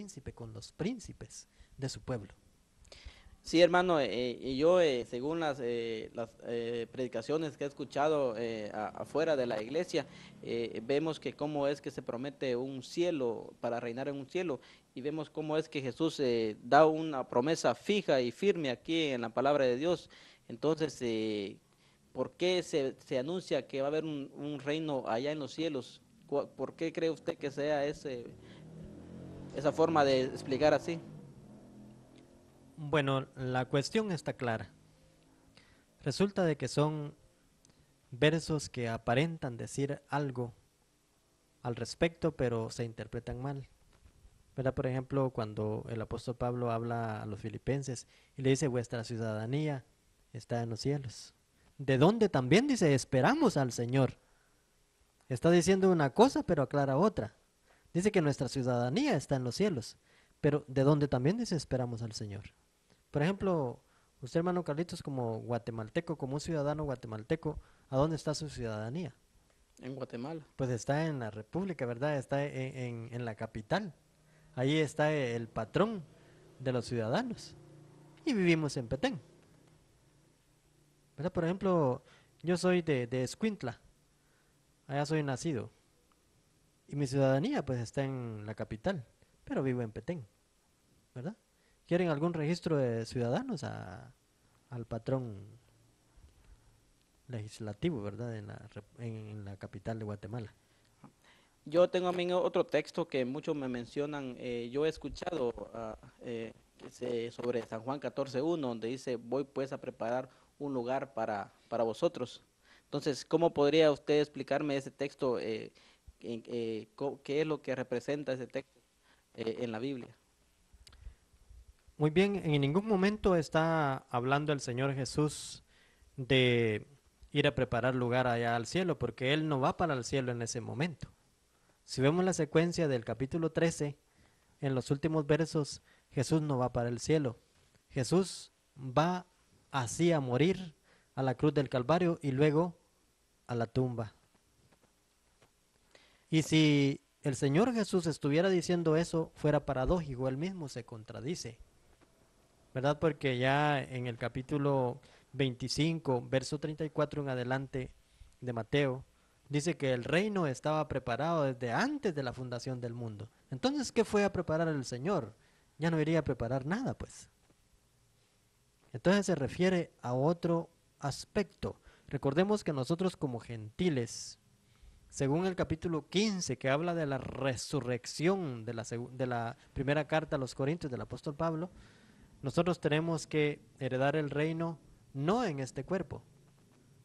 príncipe con los príncipes de su pueblo. Sí, hermano, y yo, según las predicaciones que he escuchado afuera de la iglesia, vemos que cómo es que se promete un cielo para reinar en un cielo, y vemos cómo es que Jesús da una promesa fija y firme aquí en la palabra de Dios. Entonces, ¿por qué se anuncia que va a haber un reino allá en los cielos? ¿Por qué cree usted que sea esa forma de explicar así? Bueno, la cuestión está clara. Resulta de que son versos que aparentan decir algo al respecto, pero se interpretan mal. ¿Verdad? Por ejemplo, cuando el apóstol Pablo habla a los filipenses y le dice, vuestra ciudadanía está en los cielos. De donde también dice, esperamos al Señor. Está diciendo una cosa, pero aclara otra. Dice que nuestra ciudadanía está en los cielos, pero de donde también dice, esperamos al Señor. Por ejemplo, usted, hermano Carlitos, como guatemalteco, como un ciudadano guatemalteco, ¿a dónde está su ciudadanía? En Guatemala. Pues está en la República, ¿verdad? Está en la capital. Ahí está el patrón de los ciudadanos. Y vivimos en Petén, ¿verdad? Por ejemplo, yo soy de Escuintla, allá soy nacido. Y mi ciudadanía pues está en la capital, pero vivo en Petén, ¿verdad? ¿Quieren algún registro de ciudadanos al patrón legislativo, ¿verdad? En la capital de Guatemala. Yo tengo también otro texto que muchos me mencionan. Yo he escuchado sobre San Juan 14:1, donde dice, voy pues a preparar un lugar para vosotros. Entonces, ¿cómo podría usted explicarme ese texto? ¿Qué es lo que representa ese texto en la Biblia? Muy bien, en ningún momento está hablando el Señor Jesús de ir a preparar lugar allá al cielo, porque Él no va para el cielo en ese momento. Si vemos la secuencia del capítulo 13, en los últimos versos, Jesús no va para el cielo. Jesús va así a morir a la cruz del Calvario y luego a la tumba. Y si el Señor Jesús estuviera diciendo eso, fuera paradójico, él mismo se contradice, ¿verdad? Porque ya en el capítulo 25, verso 34 en adelante de Mateo, dice que el reino estaba preparado desde antes de la fundación del mundo. Entonces, ¿qué fue a preparar el Señor? Ya no iría a preparar nada, pues. Entonces se refiere a otro aspecto. Recordemos que nosotros como gentiles, según el capítulo 15, que habla de la resurrección de la primera carta a los Corintios del apóstol Pablo, nosotros tenemos que heredar el reino no en este cuerpo,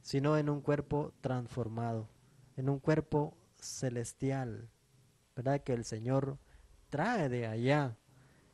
sino en un cuerpo transformado, en un cuerpo celestial, ¿verdad? Que el Señor trae de allá.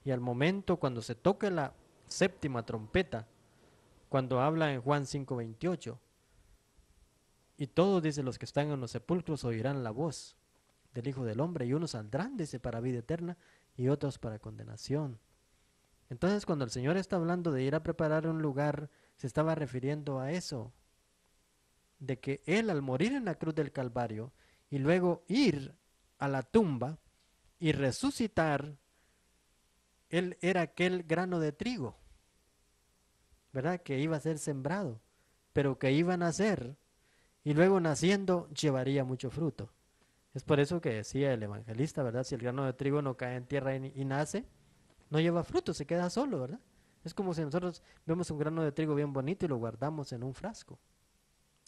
Y al momento cuando se toque la séptima trompeta, cuando habla en Juan 5:28, y todos, dice, los que están en los sepulcros oirán la voz del Hijo del Hombre, y unos saldrán, dice, para vida eterna, y otros para condenación. Entonces, cuando el Señor está hablando de ir a preparar un lugar, se estaba refiriendo a eso, de que Él al morir en la cruz del Calvario y luego ir a la tumba y resucitar, Él era aquel grano de trigo, ¿verdad? Que iba a ser sembrado, pero que iba a nacer y luego naciendo llevaría mucho fruto. Es por eso que decía el evangelista, ¿verdad? Si el grano de trigo no cae en tierra y nace, no lleva fruto, se queda solo, ¿verdad? Es como si nosotros vemos un grano de trigo bien bonito y lo guardamos en un frasco.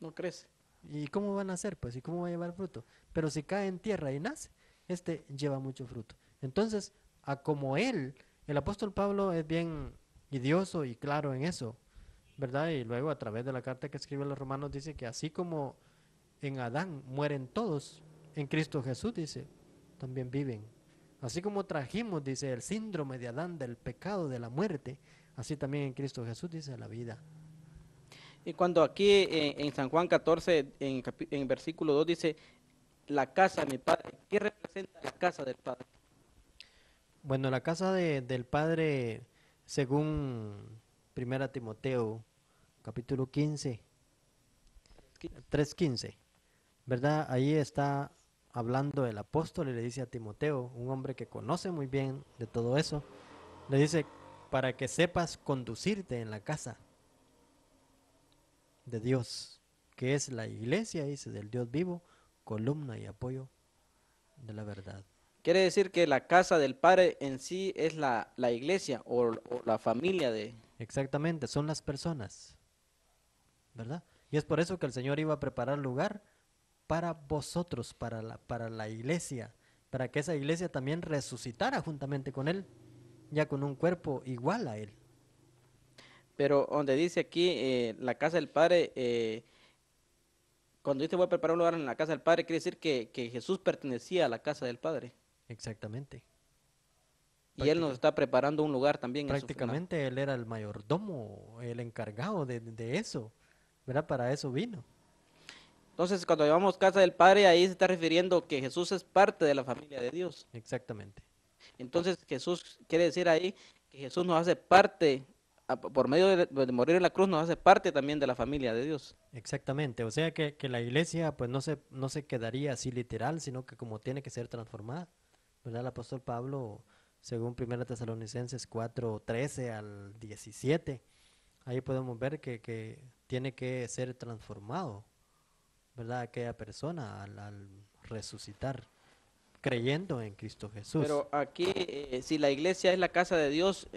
¿No crece? ¿Y cómo van a hacer? Pues, ¿y cómo va a llevar fruto? Pero si cae en tierra y nace, este lleva mucho fruto. Entonces, a como él, el apóstol Pablo es bien idioso y claro en eso, ¿verdad? Y luego a través de la carta que escribe a los romanos dice que así como en Adán mueren todos, en Cristo Jesús, dice, también viven. Así como trajimos, dice, el síndrome de Adán del pecado, de la muerte, así también en Cristo Jesús, dice, la vida. Y cuando aquí en San Juan 14, en versículo 2 dice, la casa de mi padre, ¿qué representa la casa del padre? Bueno, la casa del Padre, según Primera Timoteo, capítulo 15, 3:15, ¿verdad? Ahí está hablando el apóstol y le dice a Timoteo, un hombre que conoce muy bien de todo eso, le dice, para que sepas conducirte en la casa de Dios, que es la iglesia, dice, del Dios vivo, columna y apoyo de la verdad. Quiere decir que la casa del Padre en sí es la iglesia o la familia de... Exactamente, son las personas, ¿verdad? Y es por eso que el Señor iba a preparar lugar para vosotros, para la iglesia, para que esa iglesia también resucitara juntamente con Él, ya con un cuerpo igual a Él. Pero donde dice aquí la casa del Padre, cuando dice voy a preparar un lugar en la casa del Padre, quiere decir que Jesús pertenecía a la casa del Padre. Exactamente. Y Él nos Práctica- está preparando un lugar también en prácticamente Él era el mayordomo, el encargado de eso, ¿verdad? Para eso vino. Entonces, cuando llamamos casa del Padre, ahí se está refiriendo que Jesús es parte de la familia de Dios. Exactamente. Entonces, Jesús quiere decir ahí que Jesús nos hace parte, por medio de morir en la cruz, nos hace parte también de la familia de Dios. Exactamente. O sea que la iglesia pues no se quedaría así literal, sino que como tiene que ser transformada, ¿verdad? El apóstol Pablo, según 1 Tesalonicenses 4:13 al 17, ahí podemos ver que tiene que ser transformado, ¿verdad? Aquella persona al resucitar, creyendo en Cristo Jesús. Pero aquí, si la iglesia es la casa de Dios,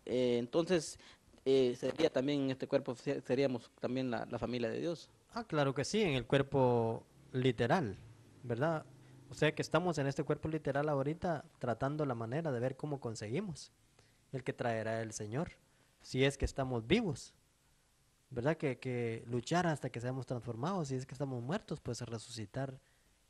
entonces sería también en este cuerpo, seríamos también la familia de Dios. Ah, claro que sí, en el cuerpo literal, ¿verdad? O sea que estamos en este cuerpo literal ahorita tratando la manera de ver cómo conseguimos el que traerá el Señor, si es que estamos vivos, ¿verdad? Que luchar hasta que seamos transformados, si es que estamos muertos, pues resucitar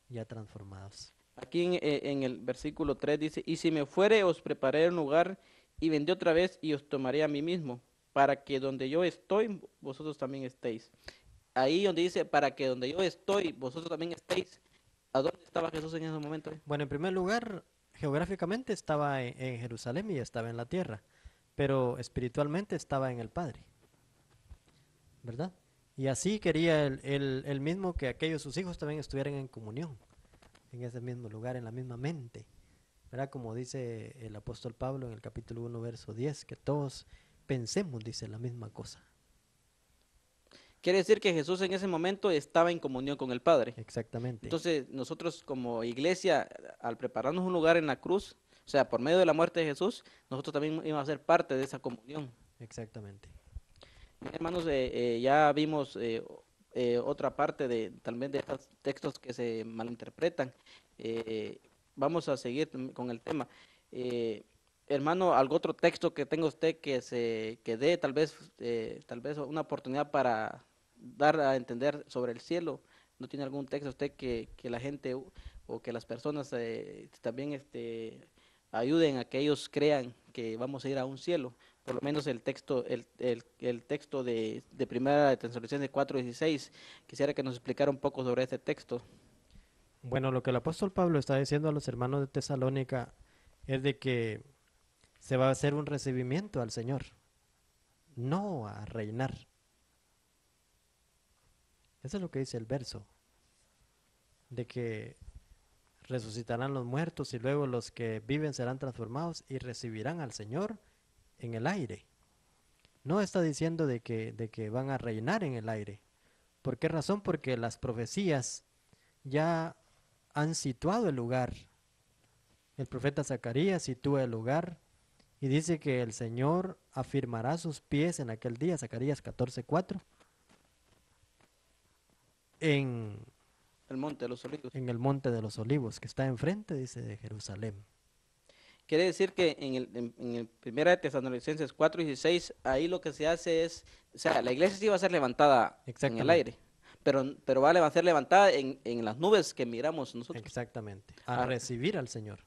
ya transformados. Aquí en el versículo 3 dice, y si me fuere, os prepararé un lugar y vendré otra vez y os tomaré a mí mismo, para que donde yo estoy, vosotros también estéis. Ahí donde dice, para que donde yo estoy, vosotros también estéis. ¿A dónde estaba Jesús en ese momento? Bueno, en primer lugar, geográficamente estaba en Jerusalén y estaba en la tierra, pero espiritualmente estaba en el Padre, ¿verdad? Y así quería él mismo que aquellos sus hijos también estuvieran en comunión, en ese mismo lugar, en la misma mente, ¿verdad? Como dice el apóstol Pablo en el capítulo 1, verso 10, que todos pensemos, dice, la misma cosa. Quiere decir que Jesús en ese momento estaba en comunión con el Padre. Exactamente, Entonces, nosotros como iglesia, al prepararnos un lugar en la cruz, o sea, por medio de la muerte de Jesús, nosotros también íbamos a ser parte de esa comunión. exactamente. Bien, hermanos, ya vimos otra parte de también de estos textos que se malinterpretan. Eh, Vamos a seguir con el tema. Hermano, ¿algún otro texto que tenga usted que dé tal vez una oportunidad para dar a entender sobre el cielo? ¿No tiene algún texto usted que la gente o que las personas también ayuden a que ellos crean que vamos a ir a un cielo? Por lo menos el texto, el texto de Primera de Tesalonicenses 4:16. Quisiera que nos explicara un poco sobre este texto. Bueno, lo que el apóstol Pablo está diciendo a los hermanos de Tesalónica es de que se va a hacer un recibimiento al Señor, no a reinar. Eso es lo que dice el verso, de que resucitarán los muertos y luego los que viven serán transformados y recibirán al Señor en el aire. No está diciendo de que van a reinar en el aire. ¿Por qué razón? Porque las profecías ya han situado el lugar. El profeta Zacarías sitúa el lugar y dice que el Señor afirmará sus pies en aquel día, Zacarías 14:4, en, El monte de los olivos. en el monte de los olivos, que está enfrente, dice, de Jerusalén. Quiere decir que en el Primera de Tesalonicenses 4:16, ahí lo que se hace es, o sea, la iglesia sí va a ser levantada en el Exactamente, aire, pero va a ser levantada en las nubes que miramos nosotros. exactamente. A Ah, recibir al Señor,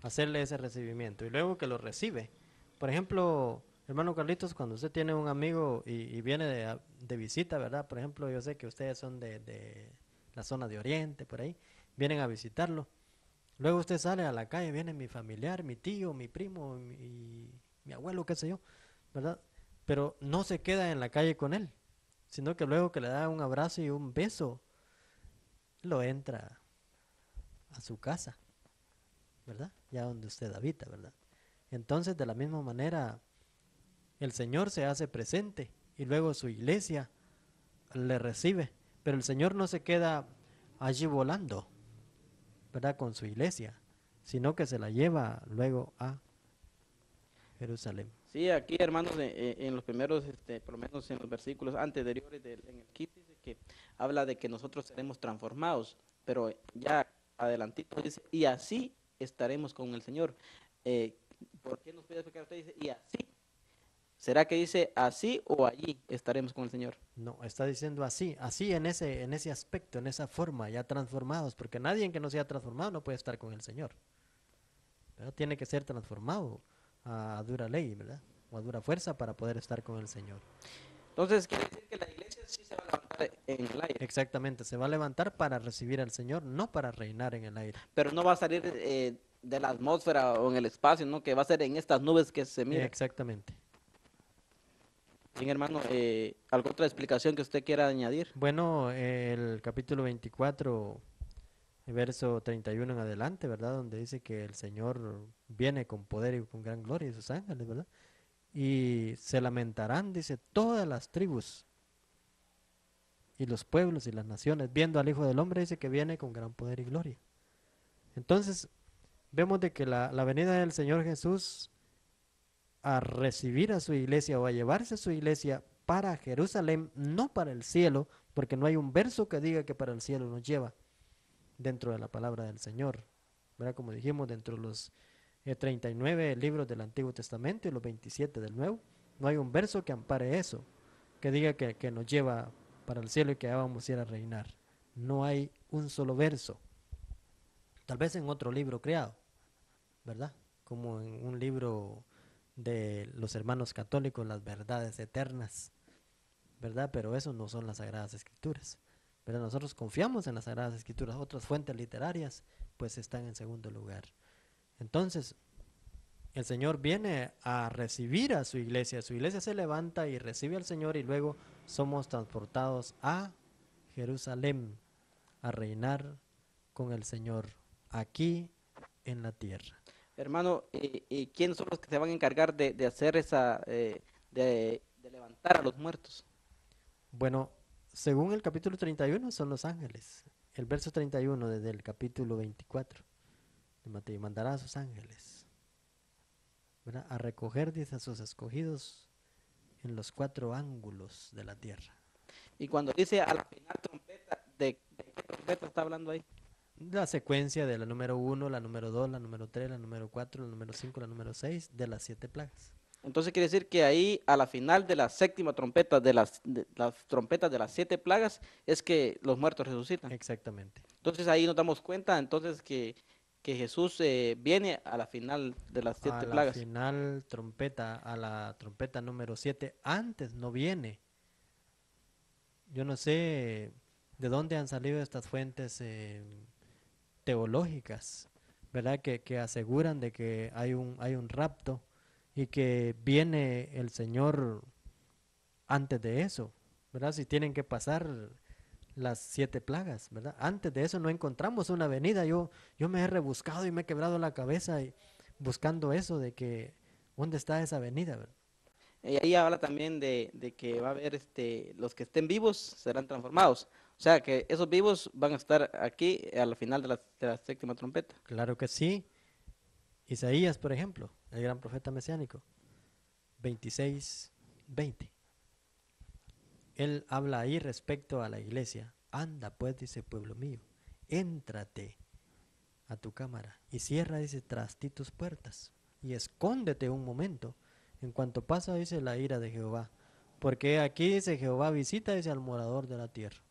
hacerle ese recibimiento. Y luego que lo recibe. Por ejemplo, hermano Carlitos, cuando usted tiene un amigo y viene de visita, ¿verdad? Por ejemplo, yo sé que ustedes son de la zona de Oriente, por ahí, vienen a visitarlo. Luego usted sale a la calle, viene mi familiar, mi tío, mi primo, mi abuelo, qué sé yo, ¿verdad? Pero no se queda en la calle con él, sino que luego que le da un abrazo y un beso, lo entra. a su casa, ¿verdad? Ya donde usted habita, ¿verdad? Entonces, de la misma manera, el Señor se hace presente y luego su iglesia le recibe, pero el Señor no se queda allí volando, ¿verdad? Con su iglesia, sino que se la lleva luego a Jerusalén. Sí, aquí hermanos, en los primeros, por lo menos en los versículos anteriores en el 15, dice que habla de que nosotros seremos transformados, pero ya adelantito dice, y así estaremos con el Señor. Eh, ¿Por qué nos puede explicar usted? Dice, y así. ¿Será que dice así o allí estaremos con el Señor? No, está diciendo así, así en ese aspecto, en esa forma, ya transformados, porque nadie que no sea transformado no puede estar con el Señor, ¿verdad? Tiene que ser transformado a dura ley, ¿verdad? O a dura fuerza para poder estar con el Señor. Entonces quiere decir que la iglesia sí se va a levantar en el aire, Exactamente, se va a levantar para recibir al Señor, no para reinar en el aire. pero no va a salir de la atmósfera o en el espacio, ¿no? Que va a ser en estas nubes que se mira. Exactamente. Bien, hermano, ¿alguna otra explicación que usted quiera añadir? Bueno, el capítulo 24, verso 31 en adelante, ¿verdad? Donde dice que el Señor viene con poder y con gran gloria y sus ángeles, ¿verdad? Y se lamentarán, dice, todas las tribus y los pueblos y las naciones, viendo al Hijo del Hombre, dice que viene con gran poder y gloria. Entonces, vemos de que la venida del Señor Jesús a recibir a su iglesia o a llevarse a su iglesia para Jerusalén, no para el cielo, porque no hay un verso que diga que para el cielo nos lleva dentro de la palabra del Señor, ¿verdad? Como dijimos, dentro de los 39 libros del Antiguo Testamento y los 27 del Nuevo, no hay un verso que ampare eso, que diga que nos lleva para el cielo y que vamos a ir a reinar. No hay un solo verso. Tal vez en otro libro creado, ¿verdad? Como en un libro de los hermanos católicos, las verdades eternas, ¿verdad? Pero eso no son las Sagradas Escrituras, ¿verdad? Nosotros confiamos en las Sagradas Escrituras, otras fuentes literarias pues están en segundo lugar. Entonces, el Señor viene a recibir a su iglesia se levanta y recibe al Señor y luego somos transportados a Jerusalén a reinar con el Señor aquí en la tierra. Hermano, ¿y quiénes son los que se van a encargar de hacer esa, de levantar a los muertos? Bueno, según el capítulo 31 son los ángeles. El verso 31 desde el capítulo 24 de Mateo, mandará a sus ángeles, ¿verdad? A recoger, dice, a sus escogidos en los cuatro ángulos de la tierra. Y cuando dice a la final trompeta, ¿de qué trompeta está hablando ahí? La secuencia de la número 1, la número 2, la número 3, la número 4, la número 5, la número 6 de las 7 plagas. Entonces quiere decir que ahí a la final de la séptima trompeta, de las trompetas de las 7 plagas, es que los muertos resucitan. Exactamente. Entonces ahí nos damos cuenta entonces que Jesús viene a la final de las A siete la plagas. final trompeta, a la trompeta número 7, antes no viene. Yo no sé de dónde han salido estas fuentes teológicas, ¿verdad? Que aseguran de que hay un rapto y que viene el Señor antes de eso, ¿verdad? Si tienen que pasar las 7 plagas, ¿verdad? Antes de eso no encontramos una venida. Yo me he rebuscado y me he quebrado la cabeza buscando eso de que, ¿dónde está esa venida, verdad? Y ahí habla también de que va a haber los que estén vivos serán transformados. O sea que esos vivos van a estar aquí a la final de la séptima trompeta. Claro que sí. Isaías, por ejemplo, el gran profeta mesiánico, 26:20. Él habla ahí respecto a la iglesia. Anda pues, dice pueblo mío, éntrate a tu cámara y cierra, dice, tras ti tus puertas y escóndete un momento en cuanto pasa, dice, la ira de Jehová. Porque aquí dice Jehová visita, dice, al morador de la tierra.